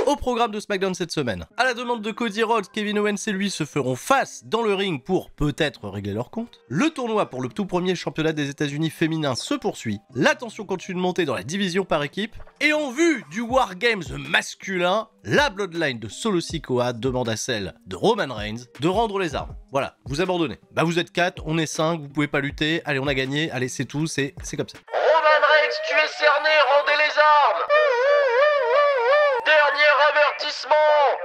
Au programme de SmackDown cette semaine, à la demande de Cody Rhodes, Kevin Owens et lui se feront face dans le ring pour peut-être régler leur compte. Le tournoi pour le tout premier championnat des États-Unis féminin se poursuit. La tension continue de monter dans la division par équipe. Et en vue du War Games masculin, la Bloodline de Solo Sikoa demande à celle de Roman Reigns de rendre les armes. Voilà, vous abandonnez. Bah vous êtes 4, on est 5, vous pouvez pas lutter. Allez, on a gagné. Allez, c'est tout, c'est comme ça. Roman Reigns, tu es cerné, rendez les armes! Dernier avertissement!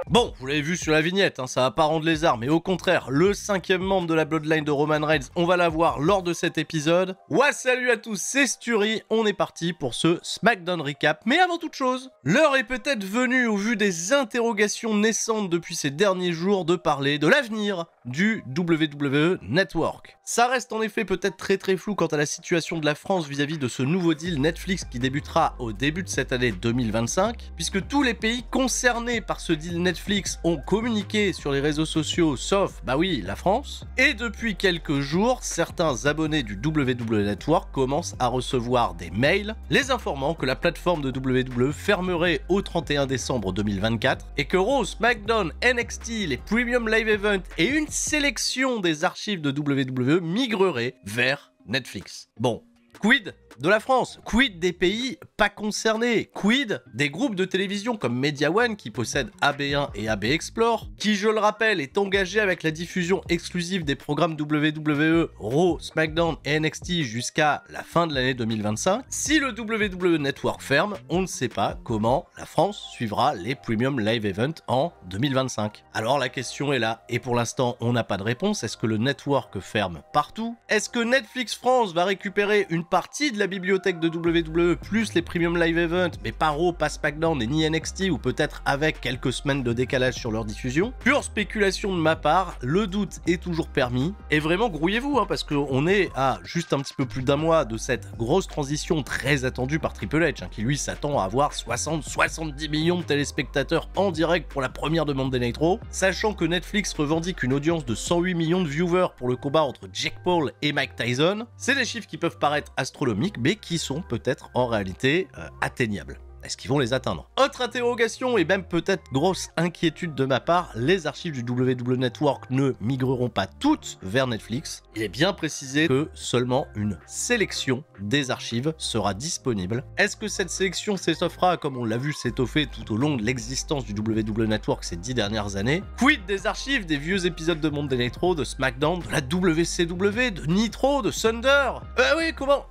Bon, vous l'avez vu sur la vignette, hein, ça va pas rendre les armes, mais au contraire, le 5e membre de la Bloodline de Roman Reigns, on va l'avoir lors de cet épisode. Ouais, salut à tous, c'est Sturi, on est parti pour ce SmackDown Recap. Mais avant toute chose, l'heure est peut-être venue, au vu des interrogations naissantes depuis ces derniers jours, de parler de l'avenir du WWE Network. Ça reste en effet peut-être très flou quant à la situation de la France vis-à-vis de ce nouveau deal Netflix qui débutera au début de cette année 2025, puisque tous les pays concernés par ce deal Netflix ont communiqué sur les réseaux sociaux, sauf, bah oui, la France. Et depuis quelques jours, certains abonnés du WWE Network commencent à recevoir des mails les informant que la plateforme de WWE fermerait au 31 décembre 2024 et que Raw, SmackDown, NXT, les Premium Live Events et une sélection des archives de WWE migreraient vers Netflix. Bon, quid de la France? Quid des pays pas concernés? Quid des groupes de télévision comme Media One qui possèdent AB1 et AB Explore, qui je le rappelle est engagé avec la diffusion exclusive des programmes WWE, Raw, SmackDown et NXT jusqu'à la fin de l'année 2025. Si le WWE Network ferme, on ne sait pas comment la France suivra les Premium Live Events en 2025. Alors la question est là, et pour l'instant on n'a pas de réponse. Est-ce que le network ferme partout? Est-ce que Netflix France va récupérer une partie de la bibliothèque de WWE plus les Premium Live Events, mais pas Raw, pas SmackDown et ni NXT, ou peut-être avec quelques semaines de décalage sur leur diffusion? Pure spéculation de ma part, le doute est toujours permis, et vraiment grouillez-vous, hein, parce qu'on est à juste un petit peu plus d'un mois de cette grosse transition très attendue par Triple H, hein, qui lui s'attend à avoir 60-70 millions de téléspectateurs en direct pour la première de Monday Night Raw, sachant que Netflix revendique une audience de 108 millions de viewers pour le combat entre Jake Paul et Mike Tyson. C'est des chiffres qui peuvent paraître astronomiques, mais qui sont peut-être en réalité atteignables. Est-ce qu'ils vont les atteindre? Autre interrogation et même peut-être grosse inquiétude de ma part, les archives du WWE Network ne migreront pas toutes vers Netflix. Il est bien précisé que seulement une sélection des archives sera disponible. Est-ce que cette sélection s'étoffera comme on l'a vu s'étoffer tout au long de l'existence du WWE Network ces 10 dernières années? Quid des archives des vieux épisodes de Monday Night Raw, de SmackDown, de la WCW, de Nitro, de Thunder? Oui, comment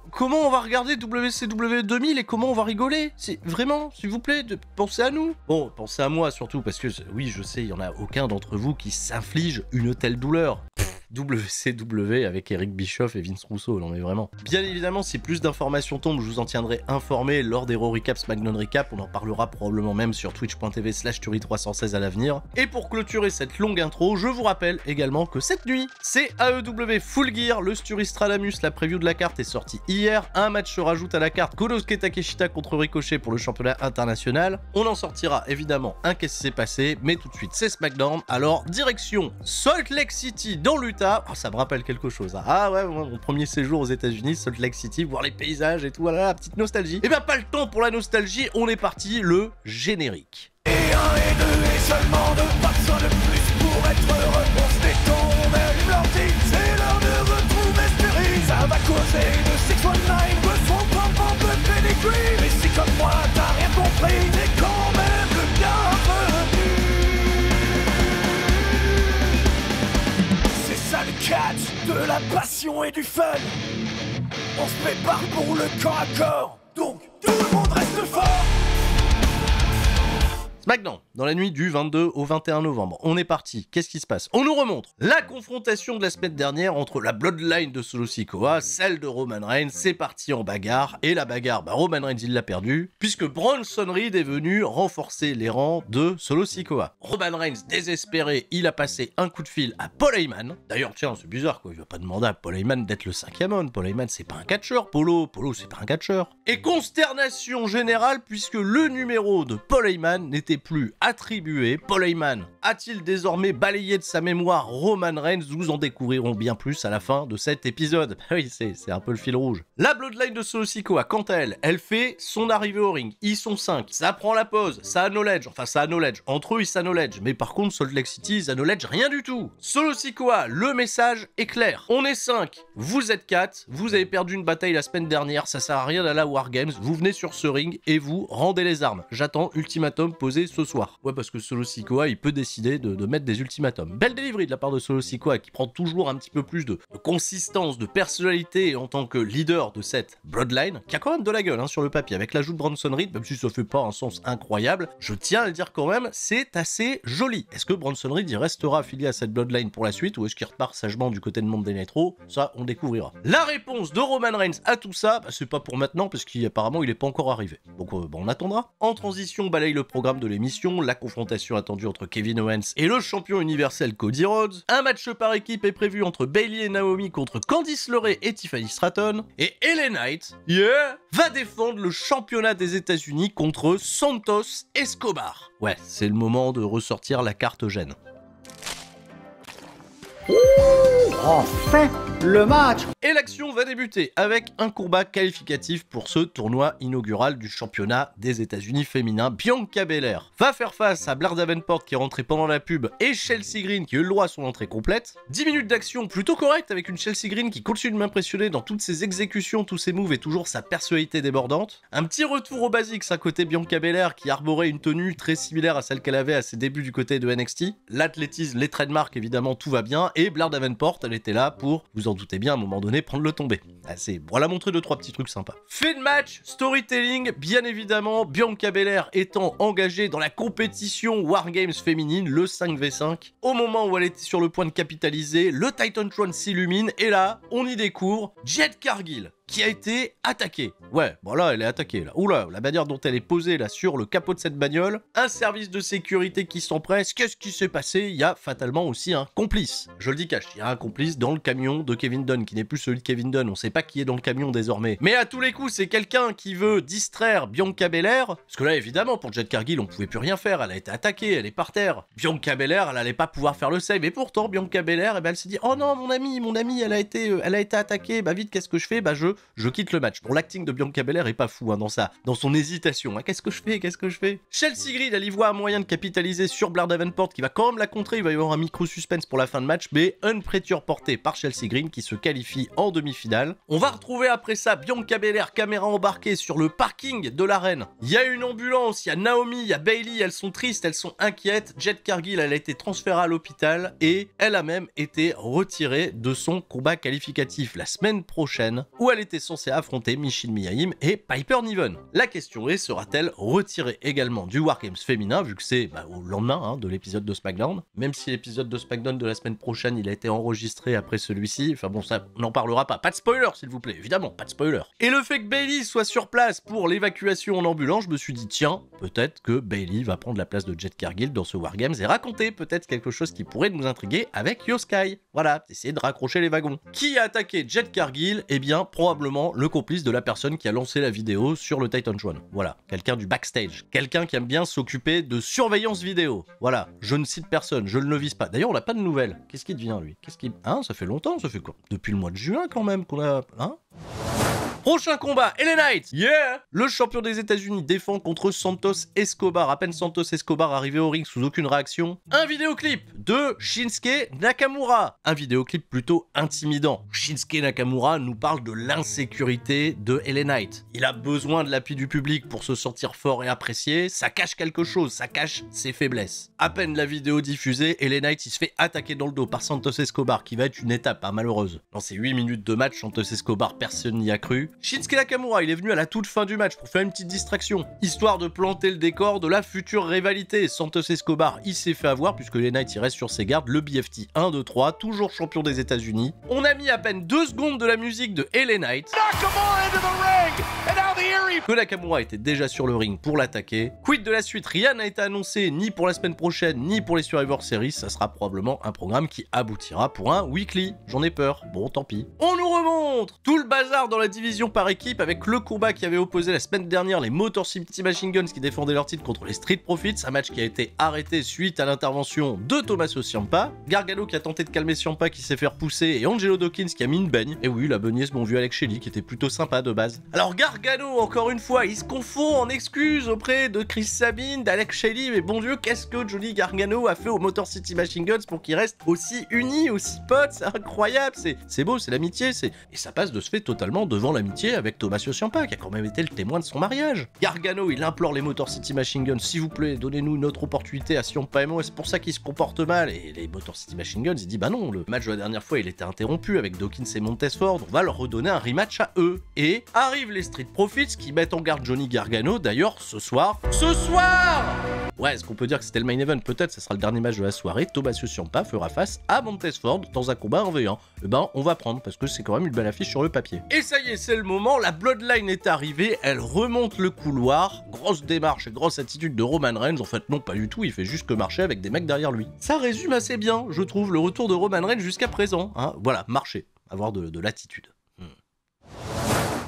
on va regarder WCW 2000 et comment on va rigoler? C'est vraiment, s'il vous plaît, pensez à nous. Bon, pensez à moi surtout, parce que oui, je sais, il n'y en a aucun d'entre vous qui s'inflige une telle douleur. WCW avec Eric Bischoff et Vince Russo, non mais vraiment. Bien évidemment, si plus d'informations tombent, je vous en tiendrai informé lors des Raw Recap, SmackDown Recap, on en parlera probablement même sur twitch.tv/Turi316 à l'avenir. Et pour clôturer cette longue intro, je vous rappelle également que cette nuit, c'est AEW Full Gear, le Sturistradamus, la preview de la carte est sortie hier, un match se rajoute à la carte, Konosuke Takeshita contre Ricochet pour le championnat international. On en sortira évidemment un qu'est-ce qui s'est passé, mais tout de suite c'est SmackDown, alors direction Salt Lake City dans l'Utah. Oh, ça me rappelle quelque chose. Hein. Ah ouais, mon premier séjour aux États-Unis, Salt Lake City, voir les paysages et tout, voilà, la petite nostalgie. Et bien, pas le temps pour la nostalgie, on est parti, le générique. Et 1 et 2 et seulement 2, pas besoin de plus pour être heureux. On se détend, on allume l'ordi, c'est l'heure de retrouver Sturi. Ça va causer de 619, de son pom de pedigree. Mais si comme moi t'as rien compris, t'es quand même le bienvenu. Ça le catch, de la passion et du fun. On se prépare pour le corps à corps. Donc tout le monde reste fort. SmackDown, dans la nuit du 22 au 21 novembre. On est parti. Qu'est-ce qui se passe? On nous remontre la confrontation de la semaine dernière entre la Bloodline de Solo Sikoa, celle de Roman Reigns. C'est parti en bagarre. Et la bagarre, Roman Reigns, il l'a perdu, puisque Bronson Reed est venu renforcer les rangs de Solo Sikoa. Roman Reigns, désespéré, il a passé un coup de fil à Paul Heyman. D'ailleurs, tiens, c'est bizarre, quoi. Il va pas demander à Paul Heyman d'être le 5e homme. Paul Heyman, c'est pas un catcheur. Polo, c'est pas un catcheur. Et consternation générale, puisque le numéro de Paul Heyman n'était plus attribué. Paul Heyman a-t-il désormais balayé de sa mémoire Roman Reigns? Nous en découvrirons bien plus à la fin de cet épisode. Oui, c'est un peu le fil rouge. La Bloodline de Solo Sikoa, quant à elle, elle fait son arrivée au ring. Ils sont 5. Ça prend la pause. Ça acknowledge. Enfin, ça acknowledge. Entre eux, ils s'acknowledge. Mais par contre, Salt Lake City, ils acknowledge rien du tout. Solo Sikoa, le message est clair. On est 5. Vous êtes 4. Vous avez perdu une bataille la semaine dernière. Ça sert à rien d'aller à Wargames. Vous venez sur ce ring et vous rendez les armes. J'attends ultimatum posé ce soir. Ouais, parce que Solo Sikoa, il peut décider de mettre des ultimatums. Belle delivery de la part de Solo Sikoa qui prend toujours un petit peu plus de consistance, de personnalité en tant que leader de cette Bloodline, qui a quand même de la gueule sur le papier, avec l'ajout de Bronson Reed, même si ça fait pas un sens incroyable, je tiens à le dire quand même, c'est assez joli. Est-ce que Bronson Reed il restera affilié à cette Bloodline pour la suite, ou est-ce qu'il repart sagement du côté de Monday Nitro? Ça, on découvrira. La réponse de Roman Reigns à tout ça, c'est pas pour maintenant, parce qu'apparemment il est pas encore arrivé. Donc on attendra. En transition, balaye le programme de l'émission, la confrontation attendue entre Kevin Owens et le champion universel Cody Rhodes. Un match par équipe est prévu entre Bayley et Naomi contre Candice LeRae et Tiffany Stratton. Et LA Knight, va défendre le championnat des États-Unis contre Santos Escobar. Ouais, c'est le moment de ressortir la carte gêne. Enfin, le match! Et l'action va débuter avec un combat qualificatif pour ce tournoi inaugural du championnat des États-Unis féminin. Bianca Belair va faire face à Blair Davenport qui est rentrée pendant la pub et Chelsea Green qui a eu le droit à son entrée complète. 10 minutes d'action plutôt correcte avec une Chelsea Green qui continue de m'impressionner dans toutes ses exécutions, tous ses moves et toujours sa personnalité débordante. Un petit retour aux basiques à côté Bianca Belair qui arborait une tenue très similaire à celle qu'elle avait à ses débuts du côté de NXT. L'athlétisme, les trademarks évidemment, tout va bien. Et Blair Davenport, elle était là pour, vous en doutez bien, à un moment donné, prendre le tombé. Voilà, montrer 2-3 petits trucs sympas. Fait de match, storytelling, bien évidemment, Bianca Belair étant engagée dans la compétition Wargames féminine, le 5v5. Au moment où elle était sur le point de capitaliser, le Titantron s'illumine et là, on y découvre Jade Cargill qui a été attaquée. Ouais, bon là, elle est attaquée, là. Oula, la manière dont elle est posée, là, sur le capot de cette bagnole. Un service de sécurité qui s'empresse. Qu'est-ce qui s'est passé? Il y a fatalement aussi un complice. Je le dis cash, il y a un complice dans le camion de Kevin Dunn, qui n'est plus celui de Kevin Dunn. On sait pas qui est dans le camion désormais. Mais à tous les coups, c'est quelqu'un qui veut distraire Bianca Belair. Parce que là, évidemment, pour Jade Cargill, on pouvait plus rien faire. Elle a été attaquée, elle est par terre. Bianca Belair, elle allait pas pouvoir faire le save. Et pourtant, Bianca Belair, eh ben, elle s'est dit, oh non, mon ami, elle a été attaquée. Bah vite, qu'est-ce que je fais? Bah je quitte le match. Pour l'acting de Bianca Belair est pas fou dans son hésitation. Qu'est-ce que je fais? Chelsea Green, elle y voit un moyen de capitaliser sur Blair Davenport qui va quand même la contrer. Il va y avoir un micro-suspense pour la fin de match, mais un prêture porté par Chelsea Green qui se qualifie en demi-finale. On va retrouver après ça Bianca Belair, caméra embarquée sur le parking de l'arène. Il y a une ambulance, il y a Naomi, il y a Bayley, elles sont tristes, elles sont inquiètes. Jade Cargill, elle a été transférée à l'hôpital et elle a même été retirée de son combat qualificatif la semaine prochaine où elle était censée affronter Michelle Miaim et Piper Niven. La question est, sera-t-elle retirée également du Wargames féminin, vu que c'est au lendemain de l'épisode de SmackDown, même si l'épisode de SmackDown de la semaine prochaine, il a été enregistré après celui-ci, enfin bon, ça, on n'en parlera pas. Pas de spoiler, s'il vous plaît, évidemment, pas de spoiler. Et le fait que Bayley soit sur place pour l'évacuation en ambulance, je me suis dit, tiens, peut-être que Bayley va prendre la place de Jade Cargill dans ce Wargames et raconter peut-être quelque chose qui pourrait nous intriguer avec Io Sky. Voilà, essayer de raccrocher les wagons. Qui a attaqué Jade Cargill? Eh bien, probablement le complice de la personne qui a lancé la vidéo sur le Titantron. Voilà, quelqu'un du backstage. Quelqu'un qui aime bien s'occuper de surveillance vidéo. Voilà, je ne cite personne, je ne le vise pas. D'ailleurs, on n'a pas de nouvelles. Qu'est-ce qui devient, lui? Ça fait longtemps, ça fait quoi? Depuis le mois de juin, quand même, qu'on a... Prochain combat, LA Knight, le champion des États-Unis défend contre Santos Escobar. À peine Santos Escobar arrivé au ring sous aucune réaction. Un vidéoclip de Shinsuke Nakamura. Un vidéoclip plutôt intimidant. Shinsuke Nakamura nous parle de l'insécurité de LA Knight. Il a besoin de l'appui du public pour se sentir fort et apprécié. Ça cache quelque chose, ça cache ses faiblesses. À peine la vidéo diffusée, LA Knight il se fait attaquer dans le dos par Santos Escobar, qui va être une étape malheureuse. Dans ces 8 minutes de match, Santos Escobar, personne n'y a cru. Shinsuke Nakamura, il est venu à la toute fin du match pour faire une petite distraction, histoire de planter le décor de la future rivalité. Santos Escobar, il s'est fait avoir puisque LA Knight il reste sur ses gardes. Le BFT 1, 2, 3, toujours champion des États-Unis. On a mis à peine 2 secondes de la musique de LA Knight. Que Nakamura était déjà sur le ring pour l'attaquer. Quid de la suite, rien n'a été annoncé ni pour la semaine prochaine ni pour les Survivor Series. Ça sera probablement un programme qui aboutira pour un weekly. J'en ai peur. Bon, tant pis. On nous remontre tout le bazar dans la division division par équipe avec le combat qui avait opposé la semaine dernière les Motor City Machine Guns qui défendaient leur titre contre les Street Profits, un match qui a été arrêté suite à l'intervention de Tommaso Ciampa, Gargano qui a tenté de calmer Ciampa qui s'est fait repousser et Angelo Dawkins qui a mis une baigne. Et oui, la beignesse mon vieux Alex Shelley qui était plutôt sympa de base. Alors Gargano, encore une fois, il se confond en excuses auprès de Chris Sabin, d'Alex Shelley, mais bon Dieu, qu'est-ce que Johnny Gargano a fait aux Motor City Machine Guns pour qu'ils restent aussi unis, aussi potes, c'est incroyable, c'est beau, c'est l'amitié, et ça passe de ce fait totalement devant l'amitié avec Tommaso Ciampa qui a quand même été le témoin de son mariage. Gargano, il implore les Motor City Machine Guns, s'il vous plaît, donnez-nous une autre opportunité à Ciampa et moi, c'est pour ça qu'il se comporte mal, et les Motor City Machine Guns, il dit bah non, le match de la dernière fois il était interrompu avec Dawkins et Montesford, on va leur redonner un rematch à eux. Et arrivent les Street Profits qui mettent en garde Johnny Gargano, d'ailleurs ce soir. Ouais, est-ce qu'on peut dire que c'était le main event? Peut-être, ce sera le dernier match de la soirée. Tommaso Ciampa fera face à Montesford dans un combat 1v1. Eh ben, on va prendre, parce que c'est quand même une belle affiche sur le papier. Et ça y est, c'est le moment, la Bloodline est arrivée, elle remonte le couloir, grosse démarche et grosse attitude de Roman Reigns. En fait, non, pas du tout, il fait juste que marcher avec des mecs derrière lui. Ça résume assez bien, je trouve, le retour de Roman Reigns jusqu'à présent. Hein. Voilà, marcher, avoir de l'attitude.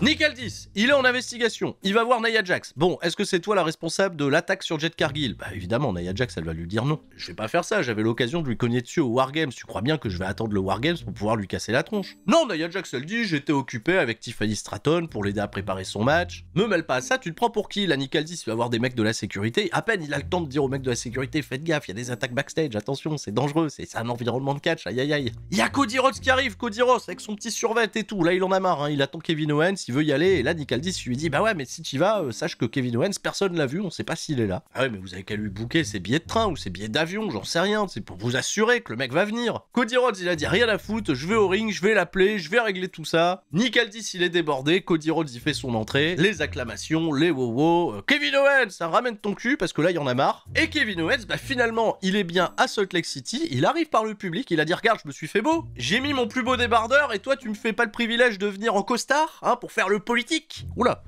Nick Aldis, il est en investigation, il va voir Nia Jax. Bon, est-ce que c'est toi la responsable de l'attaque sur Jade Cargill? Bah évidemment, Nia Jax, elle va lui dire non. Je vais pas faire ça, j'avais l'occasion de lui cogner dessus au Wargames. Tu crois bien que je vais attendre le Wargames pour pouvoir lui casser la tronche? Non, Nia Jax, elle dit, j'étais occupé avec Tiffany Stratton pour l'aider à préparer son match. Me mêle pas à ça, tu te prends pour qui? Là, Nick Aldis, il va voir des mecs de la sécurité. À peine il a le temps de dire aux mecs de la sécurité, faites gaffe, il y a des attaques backstage, attention, c'est dangereux, c'est un environnement de catch, aïe aïe aïe. Il y a Cody Rhodes qui arrive, Cody Rhodes avec son petit survêt et tout. Là, il en a marre, hein. Il attend Kevin Owens, il veut y aller, et là, Nick Aldis lui dit bah ouais mais si tu vas sache que Kevin Owens personne l'a vu, on sait pas s'il est là. Ah ouais mais vous avez qu'à lui booker ses billets de train ou ses billets d'avion, j'en sais rien, c'est pour vous assurer que le mec va venir. Cody Rhodes il a dit rien à foutre, je vais au ring, je vais l'appeler, je vais régler tout ça. Nick Aldis il est débordé, Cody Rhodes il fait son entrée, les acclamations, les wow Kevin Owens ça ramène ton cul parce que là il y en a marre. Et Kevin Owens bah finalement il est bien à Salt Lake City, il arrive par le public, il a dit regarde je me suis fait beau, j'ai mis mon plus beau débardeur et toi tu me fais pas le privilège de venir en costard hein, pour faire le politique. Oula,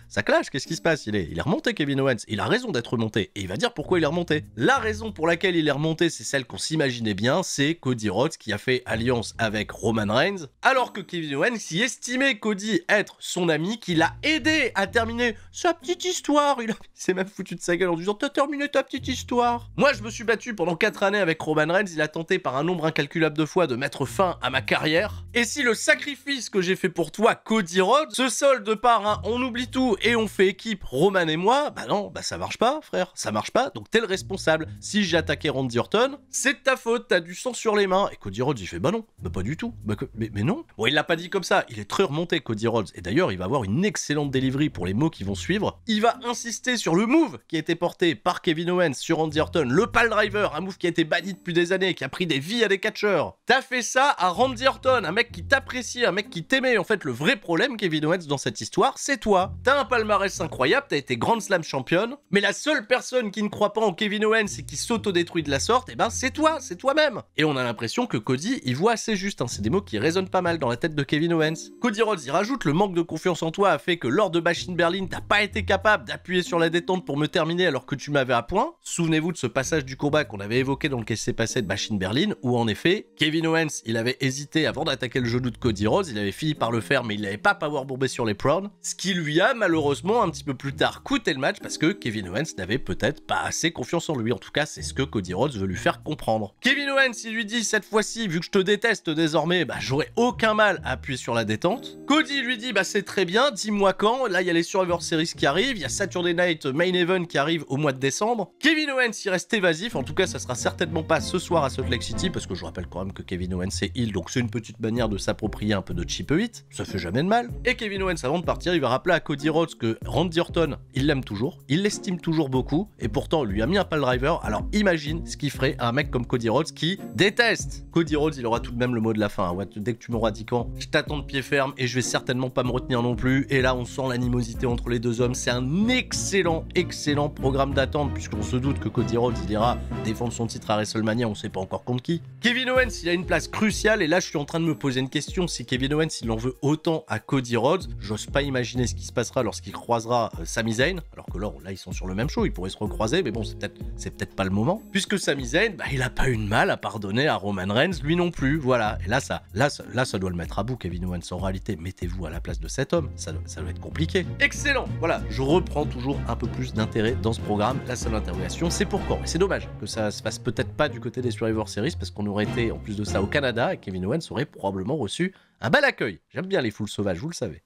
ça clash, qu'est-ce qui se passe? Il est remonté Kevin Owens, il a raison d'être remonté, et il va dire pourquoi il est remonté. La raison pour laquelle il est remonté, c'est celle qu'on s'imaginait bien, c'est Cody Rhodes qui a fait alliance avec Roman Reigns, alors que Kevin Owens y estimait Cody être son ami, qui l'a aidé à terminer sa petite histoire, il s'est même foutu de sa gueule en disant t'as terminé ta petite histoire. Moi je me suis battu pendant 4 années avec Roman Reigns, il a tenté par un nombre incalculable de fois de mettre fin à ma carrière, et si le sacrifice que j'ai fait pour toi Cody Rhodes se solde par un on oublie tout et on fait équipe Roman et moi, bah non, bah ça marche pas frère, ça marche pas, donc t'es le responsable. Si j'ai attaqué Randy Orton, c'est de ta faute, t'as du sang sur les mains. Et Cody Rhodes il fait bah non, bah pas du tout, mais non. Bon il l'a pas dit comme ça, il est très remonté Cody Rhodes, et d'ailleurs il va avoir une excellente delivery pour les mots qui vont suivre. Il va insister sur le move qui a été porté par Kevin Owens sur Randy Orton, le pile driver, un move qui a été banni depuis des années, qui a pris des vies à des catcheurs. T'as fait ça à Randy Orton, un mec qui t'apprécie, un mec qui t'aimait. En fait le vrai problème Kevin Owens dans cette histoire, c'est toi. T'as un palmarès incroyable, t'as été Grand Slam championne, mais la seule personne qui ne croit pas en Kevin Owens et qui s'auto-détruit de la sorte, et ben c'est toi, c'est toi-même. Et on a l'impression que Cody, il voit assez juste, hein. C'est des mots qui résonnent pas mal dans la tête de Kevin Owens. Cody Rhodes, il rajoute le manque de confiance en toi a fait que lors de Bash in Berlin, t'as pas été capable d'appuyer sur la détente pour me terminer alors que tu m'avais à point. Souvenez-vous de ce passage du combat qu'on avait évoqué dans le qu'est-ce qui s'est passé de Bash in Berlin, où en effet, Kevin Owens, il avait hésité avant d'attaquer le genou de Cody Rhodes, il avait fini par le faire, mais il n'avait pas powerbombé sur les Proud, ce qui lui a malheureusement un petit peu plus tard coûté le match parce que Kevin Owens n'avait peut-être pas assez confiance en lui. En tout cas, c'est ce que Cody Rhodes veut lui faire comprendre. Kevin Owens, il lui dit cette fois-ci, vu que je te déteste désormais, bah j'aurais aucun mal à appuyer sur la détente. Cody lui dit bah c'est très bien, dis-moi quand. Là, il y a les Survivor Series qui arrivent, il y a Saturday Night Main Event qui arrive au mois de décembre. Kevin Owens, il reste évasif. En tout cas, ça sera certainement pas ce soir à Salt Lake City parce que je rappelle quand même que Kevin Owens est heel, donc c'est une petite manière de s'approprier un peu de cheap heat. Ça fait jamais de mal. Et Kevin Owens, avant de partir, il va rappeler à Cody Rhodes que Randy Orton, il l'aime toujours, il l'estime toujours beaucoup, et pourtant, on lui a mis un pile driver. Alors imagine ce qu'il ferait à un mec comme Cody Rhodes qui déteste. Cody Rhodes, il aura tout de même le mot de la fin. Ouais, dès que tu m'auras dit quand, je t'attends de pied ferme et je vais certainement pas me retenir non plus. Et là, on sent l'animosité entre les deux hommes. C'est un excellent programme d'attente, puisqu'on se doute que Cody Rhodes, il ira défendre son titre à WrestleMania, on sait pas encore contre qui. Kevin Owens, il a une place cruciale, et là, je suis en train de me poser une question. Si Kevin Owens, il en veut autant à Cody Cody Rhodes. J'ose pas imaginer ce qui se passera lorsqu'il croisera Sami Zayn, alors que là ils sont sur le même show, ils pourraient se recroiser, mais bon, c'est peut-être pas le moment, puisque Sami Zayn, bah, il a pas eu de mal à pardonner à Roman Reigns, lui non plus, voilà. Et là ça doit le mettre à bout, Kevin Owens. En réalité, mettez-vous à la place de cet homme, ça doit être compliqué. Excellent, voilà, je reprends toujours un peu plus d'intérêt dans ce programme. La seule interrogation, c'est pourquoi. Et c'est dommage que ça se fasse peut-être pas du côté des Survivor Series, parce qu'on aurait été en plus de ça au Canada, et Kevin Owens aurait probablement reçu un bel accueil. J'aime bien les foules sauvages, vous le savez.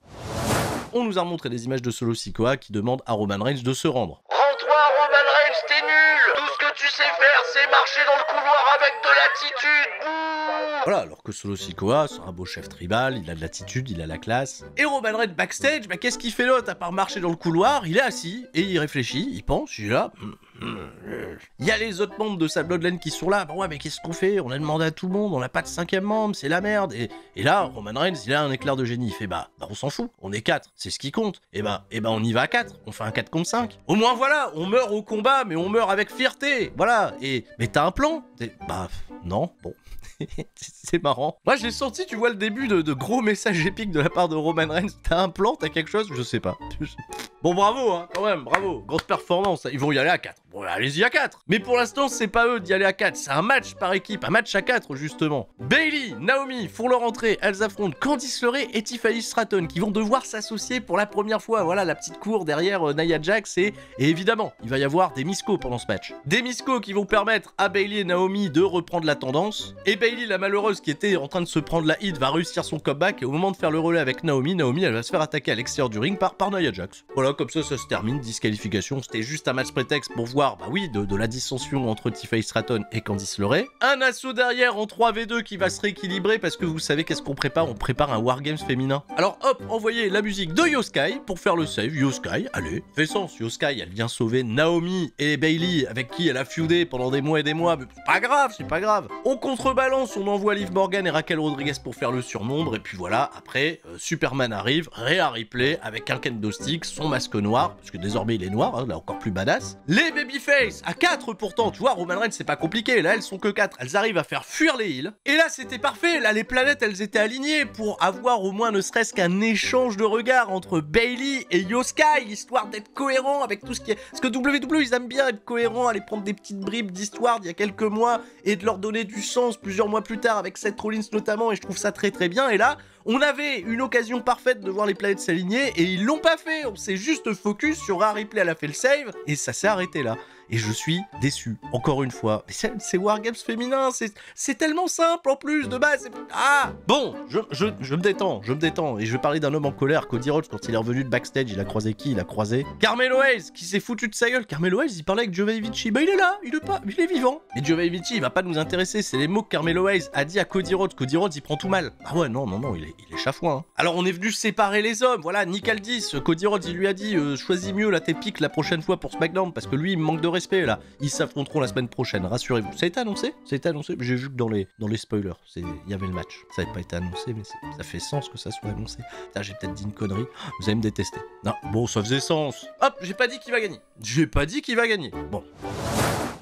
On nous a montré des images de Solo Sikoa qui demande à Roman Reigns de se rendre. Rends-toi, Roman Reigns, t'es nul. Tout ce que tu sais faire, c'est marcher dans le couloir avec de l'attitude. Bouh. Voilà, alors que Solo Sikoa, c'est un beau chef tribal, il a de l'attitude, il a la classe. Et Roman Reigns backstage, bah qu'est-ce qu'il fait l'autre à part marcher dans le couloir? Il est assis et il réfléchit, il pense, il est là. Il y a les autres membres de sa bloodline qui sont là. Bah ouais, mais qu'est-ce qu'on fait? On a demandé à tout le monde, on n'a pas de 5e membre, c'est la merde. Et là, Roman Reigns, il a un éclair de génie. Il fait bah on s'en fout, on est 4, c'est ce qui compte. Et bah on y va à 4, on fait un 4 contre 5. Au moins voilà, on meurt au combat, mais on meurt avec fierté. Voilà, mais t'as un plan? Bah non, bon. C'est marrant. Moi j'ai senti, tu vois, le début de gros messages épiques de la part de Roman Reigns. T'as un plan? T'as quelque chose? Je sais pas. Bon, bravo, hein, quand même, bravo. Grosse performance. Ils vont y aller à 4. Bon, allez-y à 4. Mais pour l'instant, c'est pas eux d'y aller à 4. C'est un match par équipe, un match à 4, justement. Bayley, Naomi font leur entrée. Elles affrontent Candice LeRae et Tiffany Stratton qui vont devoir s'associer pour la première fois. Voilà la petite cour derrière Nia Jax. Et évidemment, il va y avoir des miscos pendant ce match. Des miscos qui vont permettre à Bayley et Naomi de reprendre la tendance. Et Bayley, la malheureuse qui était en train de se prendre la hit, va réussir son comeback. Et au moment de faire le relais avec Naomi, elle va se faire attaquer à l'extérieur du ring par Nia Jax. Voilà, comme ça se termine. Disqualification. C'était juste un match prétexte pour voir, bah oui, de la dissension entre Tiffany Stratton et Candice LeRae. Un assaut derrière en 3v2 qui va se rééquilibrer parce que vous savez qu'est-ce qu'on prépare? On prépare un Wargames féminin. Alors hop, envoyez la musique de Yoskai pour faire le save. Yoskai, allez, fait sens. Yoskai, elle vient sauver Naomi et Bayley avec qui elle a feudé pendant des mois et des mois. Mais c'est pas grave. On contrebalance, on envoie Liv Morgan et Raquel Rodriguez pour faire le surnombre. Et puis voilà, après, Superman arrive, Rhea Ripley avec un kendo stick, son masque noir, parce que désormais il est noir, hein, là encore plus badass. Les babyface à 4 pourtant, tu vois, Roman Reigns c'est pas compliqué, là elles sont que 4, elles arrivent à faire fuir les heels. Et là c'était parfait, là les planètes elles étaient alignées pour avoir au moins ne serait-ce qu'un échange de regards entre Bayley et Yoskai, histoire d'être cohérent avec tout ce qui est... Parce que WWE ils aiment bien être cohérents, aller prendre des petites bribes d'histoire d'il y a quelques mois et de leur donner du sens plusieurs mois plus tard avec Seth Rollins notamment, et je trouve ça très très bien. Et là on avait une occasion parfaite de voir les planètes s'aligner et ils l'ont pas fait, on s'est juste focus sur Rhea Ripley, elle a fait le save et ça s'est arrêté là. Et je suis déçu, encore une fois. Mais c'est Wargames féminin, c'est tellement simple en plus, de base. Ah bon, je me détends, et je vais parler d'un homme en colère. Cody Rhodes, quand il est revenu de backstage, il a croisé qui? Il a croisé Carmelo Hayes, qui s'est foutu de sa gueule. Carmelo Hayes, il parlait avec Giovanni Vinci. Bah il est là, il est vivant. Mais Giovanni Vinci, il va pas nous intéresser, c'est les mots que Carmelo Hayes a dit à Cody Rhodes. Cody Rhodes, il prend tout mal. Ah ouais, non, il est chafouin. Hein. Alors on est venu séparer les hommes, voilà, Nick Aldis, Cody Rhodes, il lui a dit, choisis mieux là tes pics la prochaine fois pour SmackDown, parce que lui, il me manque de respect là. Ils s'affronteront la semaine prochaine, rassurez-vous. Ça a été annoncé? J'ai vu que dans les spoilers, il y avait le match. Ça n'avait pas été annoncé, mais ça fait sens que ça soit annoncé. Putain, j'ai peut-être dit une connerie. Vous allez me détester. Non, bon, ça faisait sens. Hop, j'ai pas dit qu'il va gagner. Bon.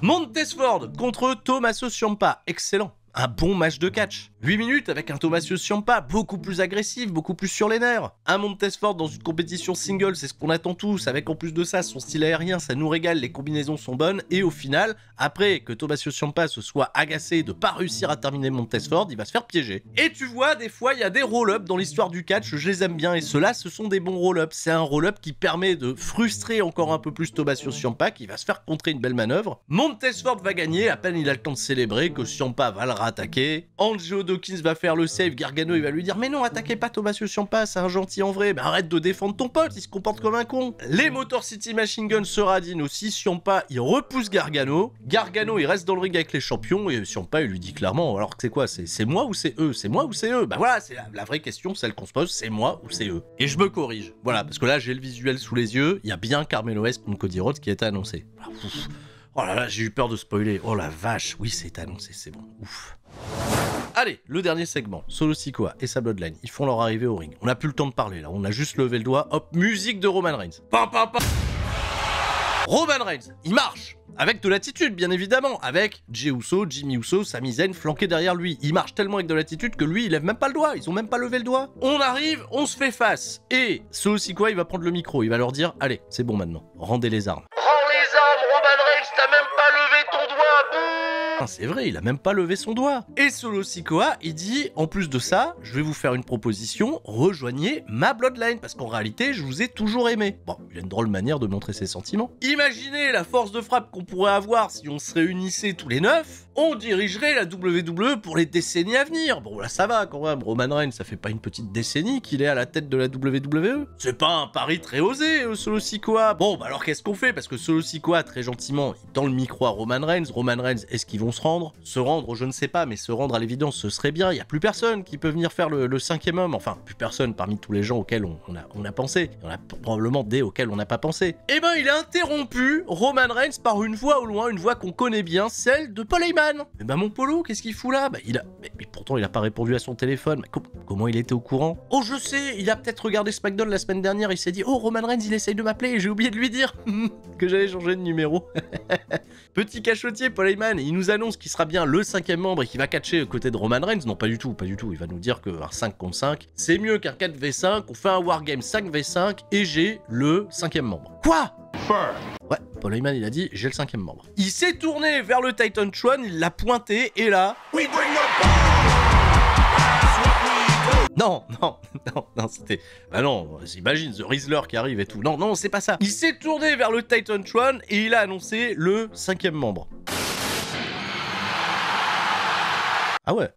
Montesford contre Tommaso Ciampa. Excellent. Un bon match de catch. 8 minutes avec un Tommaso Ciampa beaucoup plus agressif, beaucoup plus sur les nerfs. Un Montesford dans une compétition single, c'est ce qu'on attend tous. Avec en plus de ça, son style aérien, ça nous régale, les combinaisons sont bonnes. Et au final, après que Tommaso Ciampa se soit agacé de pas réussir à terminer Montesford, il va se faire piéger. Et tu vois, des fois, il y a des roll-ups dans l'histoire du catch, je les aime bien. Et ceux-là, ce sont des bons roll-ups. C'est un roll-up qui permet de frustrer encore un peu plus Tommaso Ciampa, qui va se faire contrer une belle manœuvre. Montesford va gagner, à peine il a le temps de célébrer que Ciampa va le attaquer. Angelo Dawkins va faire le save, Gargano il va lui dire mais non, attaquez pas Tommaso Ciampa, c'est un gentil en vrai, bah arrête de défendre ton pote, il se comporte comme un con. Les Motor City Machine Guns se radinent aussi, Ciampa il repousse Gargano il reste dans le ring avec les champions et Ciampa il lui dit clairement alors que c'est quoi, c'est moi ou c'est eux, bah voilà, c'est la vraie question, celle qu'on se pose, c'est moi ou c'est eux. Et je me corrige, voilà, parce que là j'ai le visuel sous les yeux, il y a bien Carmelo Hayes contre Cody Rhodes qui a été annoncé. Oh là là, j'ai eu peur de spoiler. Oh la vache, oui, c'est annoncé, c'est bon. Ouf. Allez, le dernier segment. Solo Sikoa et sa bloodline, ils font leur arrivée au ring. On n'a plus le temps de parler là, on a juste levé le doigt. Hop, musique de Roman Reigns. Pam, pam, pam. Roman Reigns, il marche avec de l'attitude, bien évidemment, avec Jey Uso, Jimmy Uso, Sami Zayn flanqué derrière lui. Il marche tellement avec de l'attitude que lui, il lève même pas le doigt. Ils ont même pas levé le doigt. On arrive, on se fait face. Et Solo Sikoa, il va prendre le micro. Il va leur dire, allez, c'est bon maintenant. Rendez les armes. Rends les armes, Roman Reigns, t'as même pas levé ton doigt, bouh. Ah, c'est vrai, il a même pas levé son doigt. Et Solo Sikoa, il dit, en plus de ça, je vais vous faire une proposition, rejoignez ma Bloodline, parce qu'en réalité, je vous ai toujours aimé. Bon, il a une drôle manière de montrer ses sentiments. Imaginez la force de frappe qu'on pourrait avoir si on se réunissait tous les 9, on dirigerait la WWE pour les décennies à venir. Bon, là, ça va quand même, Roman Reigns, ça fait pas une petite décennie qu'il est à la tête de la WWE. C'est pas un pari très osé, Solo Sikoa. Bon, bah alors qu'est-ce qu'on fait? Parce que Solo Sikoa, très gentiment, il tend le micro à Roman Reigns. Roman Reigns, est-ce qu'ils vont se rendre? Se rendre, je ne sais pas, mais se rendre à l'évidence, ce serait bien. Il y a plus personne qui peut venir faire le 5e homme. Enfin, plus personne parmi tous les gens auxquels on a pensé. Il y en a probablement des auxquels on n'a pas pensé. Eh ben, il a interrompu Roman Reigns par une voix au loin, une voix qu'on connaît bien, celle de Paul Heyman. Eh ben, mon Polo, qu'est-ce qu'il fout là? Bah, mais pourtant, il a pas répondu à son téléphone. Mais comment il était au courant? Oh, je sais, il a peut-être regardé SmackDown la semaine dernière, il s'est dit, oh, Roman Reigns, il essaye de m'appeler, et j'ai oublié de lui dire que j'avais changé de numéro. Petit cachotier, Paul Heyman, il nous annonce qu'il sera bien le 5e membre et qu'il va catcher aux côtés de Roman Reigns. Non, pas du tout, pas du tout. Il va nous dire qu'un 5 contre 5, c'est mieux qu'un 4v5, on fait un Wargame 5v5 et j'ai le 5e membre. Quoi? Ouais, Paul Heyman, il a dit, j'ai le 5e membre. Il s'est tourné vers le Titan Tron, il l'a pointé, et là... Non, c'était... Bah non, j'imagine, The Rizzler qui arrive et tout. Non, c'est pas ça. Il s'est tourné vers le Titan Tron et il a annoncé le 5e membre. Ah ouais,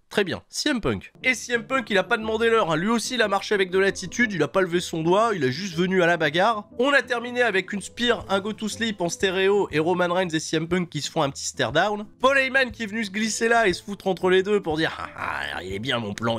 très bien. CM Punk. Et CM Punk, il a pas demandé l'heure, hein. Lui aussi, il a marché avec de l'attitude, il a pas levé son doigt, il a juste venu à la bagarre. On a terminé avec une spear, un go to sleep en stéréo et Roman Reigns et CM Punk qui se font un petit stare down. Paul Heyman qui est venu se glisser là et se foutre entre les deux pour dire il est bien mon plan,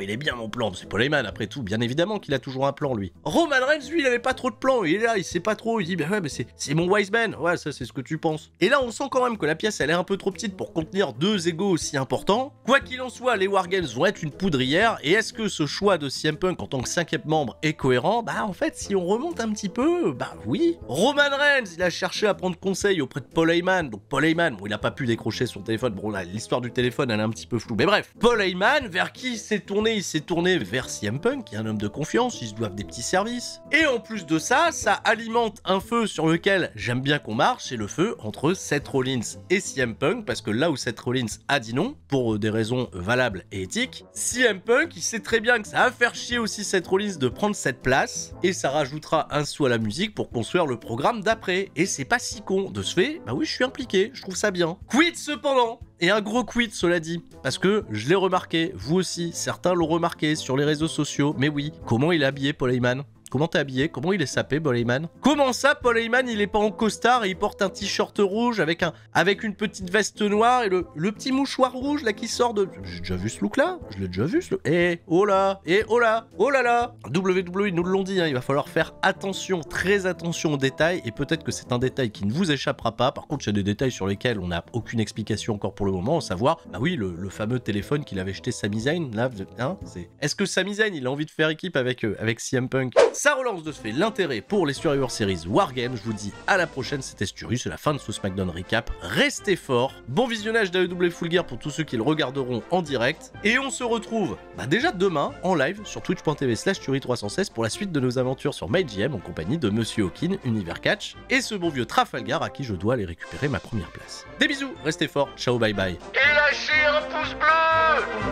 C'est Paul Heyman après tout, bien évidemment qu'il a toujours un plan lui. Roman Reigns, lui, il avait pas trop de plan, il est là, il sait pas trop, il dit bah ouais, mais c'est mon wise man. Ouais, ça c'est ce que tu penses. Et là, on sent quand même que la pièce elle est un peu trop petite pour contenir deux égos aussi important. Quoi qu'il en soit, les Wargames vont être une poudrière, et est-ce que ce choix de CM Punk en tant que 5e membre est cohérent? Bah en fait, si on remonte un petit peu, bah oui. Roman Reigns, il a cherché à prendre conseil auprès de Paul Heyman, donc Paul Heyman, bon il a pas pu décrocher son téléphone, bon là l'histoire du téléphone elle est un petit peu floue, mais bref. Paul Heyman, vers qui il s'est tourné? Il s'est tourné vers CM Punk, qui est un homme de confiance, ils se doivent des petits services. Et en plus de ça, ça alimente un feu sur lequel j'aime bien qu'on marche, c'est le feu entre Seth Rollins et CM Punk, parce que là où Seth Rollins a dit non, pour des raisons valables et éthiques, CM Punk, il sait très bien que ça va faire chier aussi Seth Rollins de prendre cette place, et ça rajoutera un sou à la musique pour construire le programme d'après. Et c'est pas si con. De ce fait, bah oui, je suis impliqué, je trouve ça bien. Quid cependant, et un gros quid cela dit, parce que je l'ai remarqué, vous aussi, certains l'ont remarqué sur les réseaux sociaux, mais oui, comment il est habillé Paul Heyman? Comment t'es habillé? Comment il est sapé, Paul Heyman? Comment ça, Paul Heyman, il est pas en costard et il porte un t-shirt rouge avec une petite veste noire et le petit mouchoir rouge là qui sort de... J'ai déjà vu ce look-là? Je l'ai déjà vu ce look. Oh là là. WWE, nous l'ont dit, hein, il va falloir faire attention, très attention aux détails, et peut-être que c'est un détail qui ne vous échappera pas. Par contre, il y a des détails sur lesquels on n'a aucune explication encore pour le moment, à savoir, bah oui, le fameux téléphone qu'il avait jeté Sami Zayn, là, hein, est-ce que Sami Zayn, il a envie de faire équipe avec CM Punk? Ça relance de ce fait l'intérêt pour les Survivor Series Wargames. Je vous dis à la prochaine, c'était Sturi, c'est la fin de ce SmackDown Recap. Restez forts, bon visionnage d'AEW Full Gear pour tous ceux qui le regarderont en direct. Et on se retrouve déjà demain en live sur twitch.tv/Sturi316 pour la suite de nos aventures sur MyGM en compagnie de Monsieur Hawkin, Univers Catch, et ce bon vieux Trafalgar à qui je dois aller récupérer ma première place. Des bisous, restez forts, ciao bye bye. Et lâchez un pouce bleu.